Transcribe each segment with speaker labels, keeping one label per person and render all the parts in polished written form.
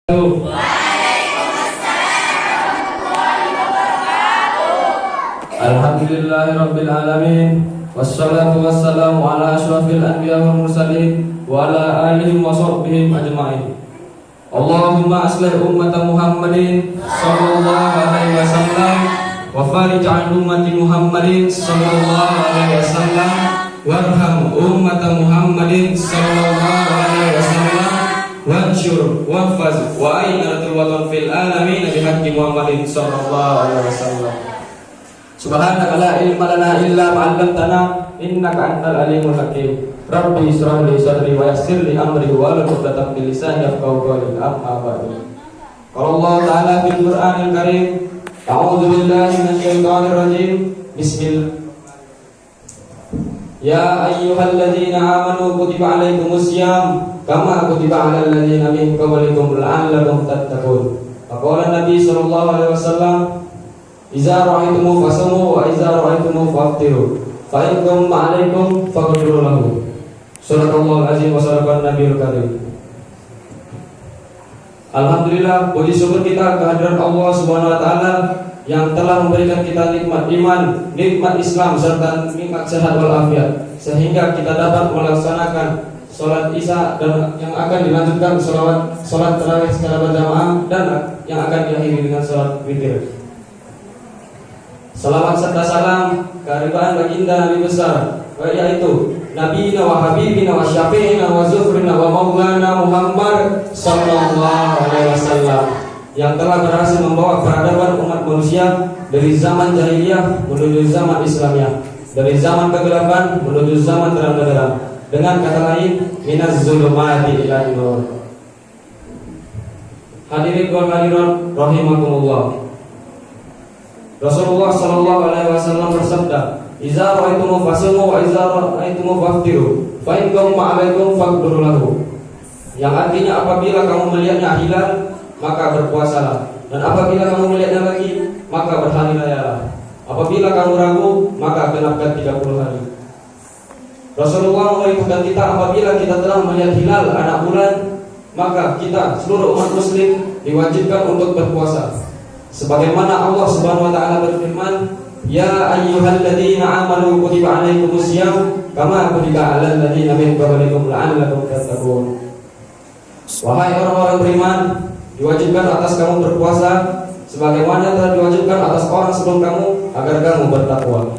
Speaker 1: Alhamdulillahirabbil alamin wassalatu wassalamu ala asyrafil anbiya wal mursalin wa ala alihi wa sahbihi ajma'in. Allahumma aslih ummata Muhammadin sallallahu alaihi wasallam wa farij an ummati Muhammadin sallallahu alaihi wasallam warham ummata Muhammadin sallallahu alaihi wasallam wansyur wafaz wa ainatul watan fil alamin bi haqqi Muhammadin sallallahu alaihi wasallam. Subhanaka la ilma lana illa ma 'allamtana innaka antal alimul hakim. Rabbi israh li sadri wa yassir li amri wa hlul 'uqdatam min lisani yafqahu qawli. Amma ba'du. Qala Allah Ta'ala fil Qur'anil Karim, a'udzu billahi minasy syaithanir rajim. Bismillah. Ya ayyuhalladzina amanu kutiba 'alaikumus syiyam kama kutiba 'alal ladzina min qablikum la'allakum tattaqun. Faqala Nabi sallallahu alaihi wasallam, iza ra'aitumu fasumu wa iza ra'aitumu faftiru fa in ghamma 'alaikum faqdiru lahu. Subhanallahul azim wa sadaqan nabiyul karim. Alhamdulillah, puji syukur kita kehadirat Allah Subhanahu wa taala yang telah memberikan kita nikmat iman, nikmat Islam serta nikmat sehat wal afiat sehingga kita dapat melaksanakan salat Isya dan yang akan dilanjutkan salat tarawih secara berjamaah dan yang akan diakhiri dengan salat witir. Salawat serta salam kehadirat baginda Nabi besar, yaitu Nabiyina wa Habibina wa Syafi'ina wa Zufrina wa Maulana Muhammad sallallahu alaihi wasallam yang telah berhasil membawa peradaban umat manusia dari zaman jahiliyah menuju zaman Islamiyah, dari zaman kegelapan menuju zaman terang benderang. Dengan kata lain, minaz zulumati ila nur. Hadirin wal hadirat rahimakumullah. Rasulullah sallallahu alaihi wasallam bersabda, "Iza ra'aitumu fasumu wa iza ra'aitumu faftiru, fa in ghamma 'alaikum faqdiru lahu." Yang artinya apabila kamu melihatnya hilal, maka berpuasalah, dan apabila kamu melihatnya lagi, maka berhari rayalah. Apabila kamu ragu, maka genapkan 30 hari. Rasulullah memerintahkan kita apabila kita telah melihat hilal anak bulan, maka kita seluruh umat muslim diwajibkan untuk berpuasa. Sebagaimana Allah Subhanahu wa taala berfirman, "Ya ayyuhalladzina amanu kutiba 'alaikumus syiyam kama kutiba 'alal ladzina min qablikum la'allakum tattaqun." Wahai orang-orang beriman, diwajibkan atas kamu berpuasa sebagaimana telah diwajibkan atas orang sebelum kamu agar kamu bertakwa.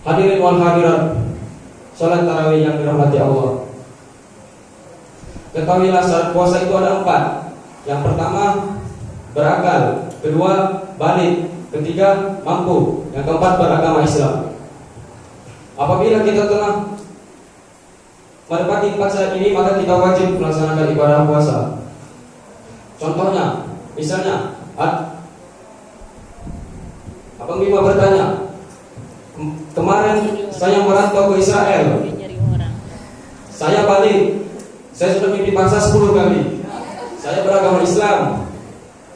Speaker 1: Hadirin wal hadirat, salat tarawih yang dirahmati Allah. Ketahuilah salat puasa itu ada 4. Yang pertama, berakal, kedua balik, ketiga mampu, yang keempat beragama Islam. Apabila kita telah menepati 4 syarat ini, maka kita wajib melaksanakan ibadah puasa. Contohnya, misalnya Abang Bima bertanya, kemarin saya merantau ke Israel, saya balik, saya sudah mimpi bahasa 10 kali, saya beragama Islam,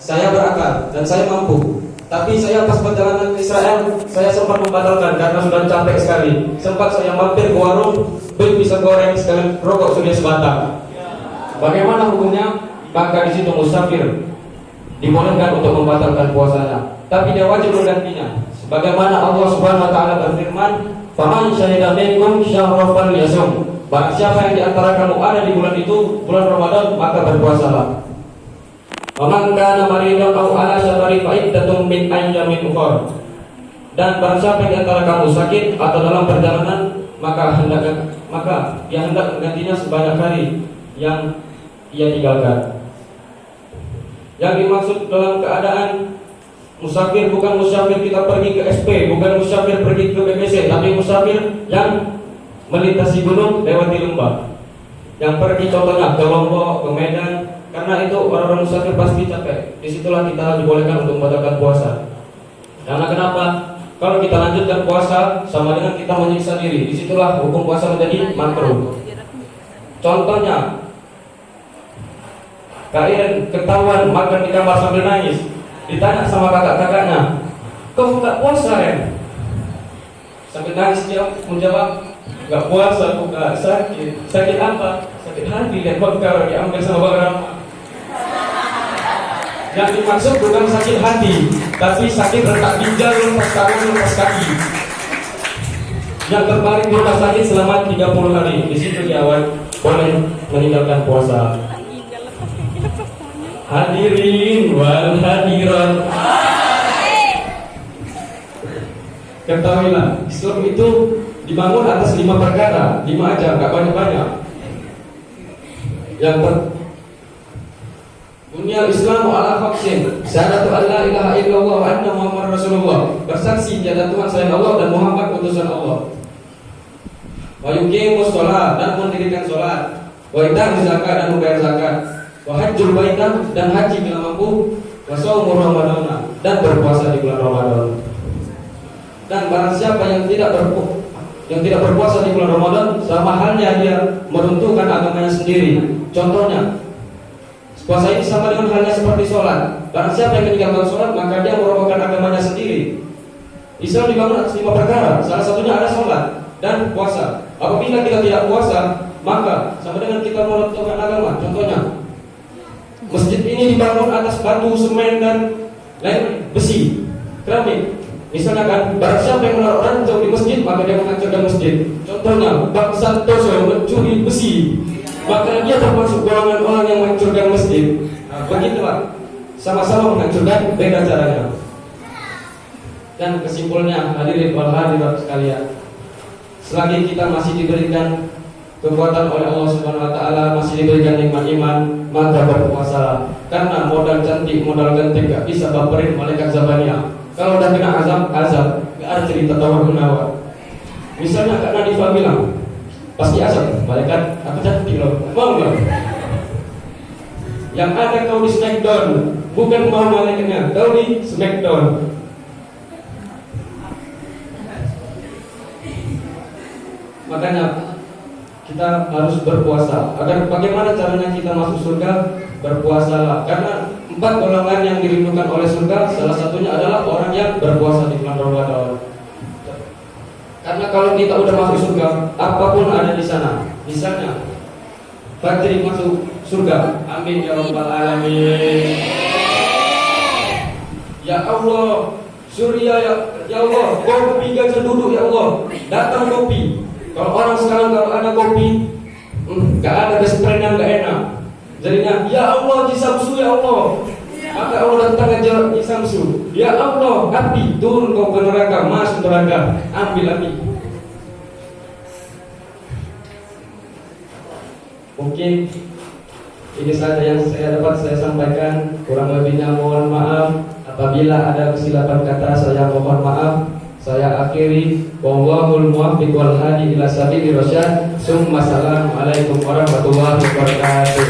Speaker 1: saya berakal dan saya mampu. Tapi saya pas perjalanan ke Israel, saya sempat membatalkan karena sudah capek sekali. Sempat saya mampir ke warung, beli pisang goreng sekalian rokok sudah sebatang. Bagaimana hukumnya? Maka di situ musafir dibolehkan untuk membatalkan puasanya, tapi dia wajib menggantinya. Sebagaimana Allah Subhanahu wa taala berfirman, "Faman syahida minkum syahra falyasum." Barang siapa yang di antara kamu ada di bulan itu, bulan Ramadan, maka berpuasalah. Waman kana maridan aw ala safarin fa iddatun min ayyamin ukhra. Dan barang siapa di antara kamu sakit atau dalam perjalanan, maka dia hendak menggantinya sebanyak hari yang ia tinggalkan. Yang dimaksud dalam keadaan musafir bukan musafir kita pergi ke SP, bukan musafir pergi ke BBC, tapi musafir yang melintasi gunung lewati lembah. Yang pergi contohnya ke Lombok, ke Medan. Karena itu orang-orang musafir pasti capek. Disitulah kita dibolehkan untuk membatalkan puasa. Karena kenapa? Kalau kita lanjutkan puasa sama dengan kita menyiksa diri. Disitulah hukum puasa menjadi makruh. Contohnya, kalian ketahuan makan di kamar sambil nangis. Ditanya sama kakak-kakaknya, "Kau nggak puasa ya?" Sambil nangis dia menjawab, "Nggak puasa, aku nggak sakit." Sakit apa? Sakit hati. Lihat bakar diambil sama Bang Rama. Yang dimaksud bukan sakit hati, tapi sakit retak ginjal, lepas tangan, lepas kaki. Yang terbaring di rumah sakit selama 30 hari. Di situ diawat boleh meninggalkan puasa. Hadirin wal hadirat, ketahuilah Islam itu dibangun atas 5 perkara, 5 aja, gak banyak-banyak. Yang Bunyal Islamu ala khamsin, syahadatu an la ilaha illallah wa anna Muhammadar Rasulullah, bersaksi tiada Tuhan selain Allah dan Muhammad utusan Allah. Wa yuqimus shalah, dan mendirikan salat. Wa ita'uz zakat, dan membayar zakat. Wa hajjul baita, dan haji bila mampu. Wa shaumur ramadhana, dan berpuasa di bulan Ramadan. Dan barang siapa yang tidak berpuasa di bulan Ramadan, sama halnya dia meruntuhkan agamanya sendiri. Contohnya, puasa ini sama dengan halnya seperti sholat. Barang siapa yang meninggalkan sholat, maka dia merobohkan agamanya sendiri. Islam dibangun atas 5 perkara, salah satunya ada sholat dan puasa. Apabila kita tidak puasa, maka sama dengan kita meruntuhkan agama. Contohnya, masjid ini dibangun atas batu, semen, dan lain besi, keramik. Misalnya kan, barang siapa yang menaruh ranjau di masjid, maka dia menghancurkan masjid. Contohnya, Bang Santoso yang mencuri besi, maka dia termasuk golongan orang yang menghancurkan masjid. Nah, begitulah, sama-sama menghancurkan, beda caranya. Dan kesimpulannya, hadirin wal hadirat sekalian, selagi kita masih diberikan kekuatan oleh Allah Subhanahu wa taala, masih diberikan nikmat iman, maka berpuasalah. Karena modal cantik, modal ganteng gak bisa baperin malaikat Zabaniyah. Kalau udah kena azab, gak ada cerita tawar menawar. Misalnya Kak Nadifah bilang, pasti azab, malaikat aku cantik loh, mau gak? Yang ada kau di smackdown, bukan mau malaikatnya, kau di smackdown. Makanya kita harus berpuasa. Agar bagaimana caranya kita masuk surga? Berpuasalah. Karena 4 golongan yang dirindukan oleh surga, salah satunya adalah orang yang berpuasa di bulan Ramadan. Karena kalau kita udah masuk surga, apapun ada di sana. Misalnya, Fajri masuk surga, amin ya rabbal alamin. Ya Allah, Surya ya Allah, kopi gajah duduk ya Allah, datang kopi. Kalau orang sekarang kalau ada kopi, gak ada besprenan gak enak. Jadinya, ya Allah Jisamsu ya Allah. Maka Allah datang aja Jisamsu. Ya Allah, api turun kau ke neraka, masuk neraka, ambil api. Mungkin ini saja yang dapat saya sampaikan. Kurang lebihnya mohon maaf. Apabila ada kesilapan kata, saya mohon maaf. Saya akhiri. Wallahul muwaffiq wal hadi ila sabilir rasyad. Assalamualaikum warahmatullahi wabarakatuh.